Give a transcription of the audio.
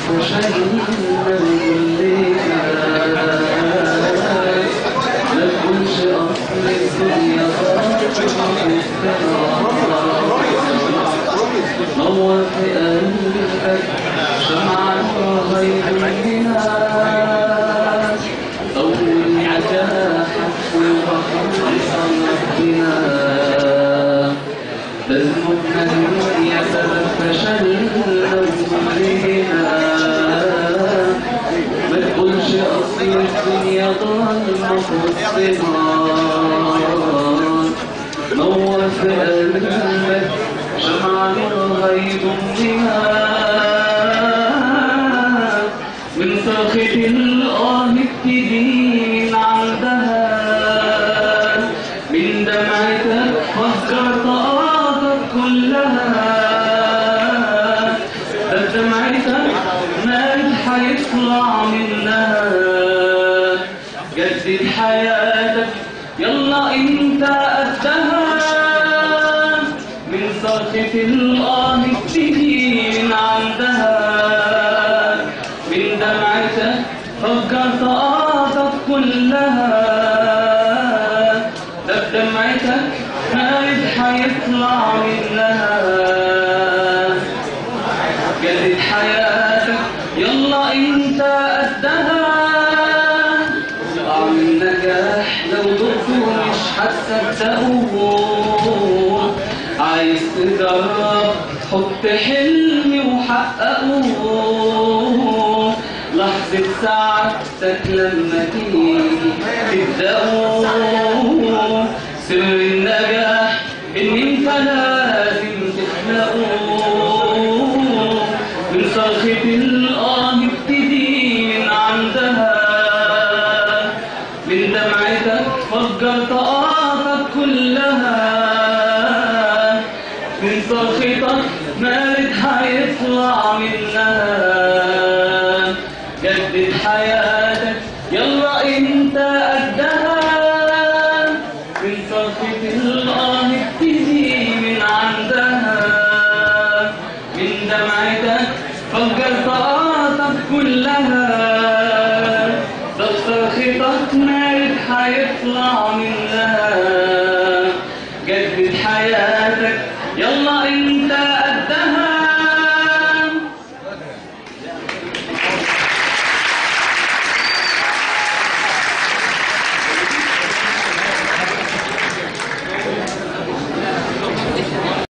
فشلنا كلنا ما تقولش أصل الدنيا نور في قلبك شمعة رهيبنا أول نجاحك والفخر صلحنا ذنوبنا الدنيا سبب فشلنا وكلنا ما تقولش أصل الدنيا ضلمة في الصغار نور في قلبك شمعة رهيب بها من صرخة الآه ابتدي من عندها من دمعتك فكر طاقتك كلها دمعتك مال حيطلع منها جدد حياتك يلا انت قدها من صرخة الآه ابتدي من عندها من دمعتك فكر طاقتك كلها دمعتك مالك حيطلع منها جدد حياتك يلا انت قدها طعم النجاح لو دقته مش هتصدقوه عايز تجرب حط حلمي وحققوه لحظة سعادتك لما تيجي تبدأوه سر النجاح ان انت لازم تخلقوه من صرخة الآه ابتدي من عندها من دمعتك فجر طاقتك كلها من صرختك مالك هيطلع منها جدد حياتك يلا انت قدها من صرخة الآه ابتدي من عندها من دمعتك فجر طاقتك كلها صرختك مالك هيطلع منها